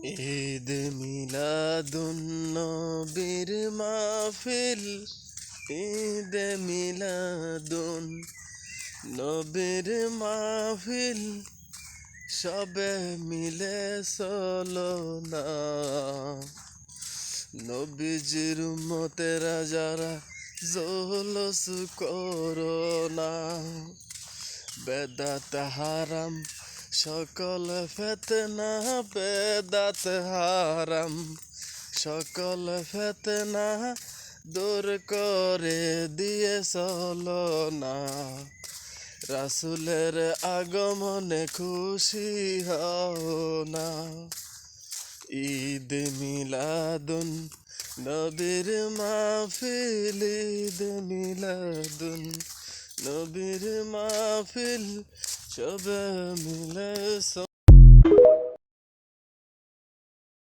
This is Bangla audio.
ঈদ মিলাদুন নবীর মাহফিল, ঈদ মিলাদুন নবীর মাহফিল, সবে মিলে চলো না। নবীজির উম্মতেরা যারা জলস করো না। বেদাত হারাম সকল ফেতনা, বেদাত হারাম সকল ফেতনা, দূর করে দিয়ে চলো না। রাসূলের আগমনে খুশি হও না। ঈদ মিলাদুন নবীর মাহফিল, ঈদ মিলাদুন নবীর মাহফিল, সবে মিলে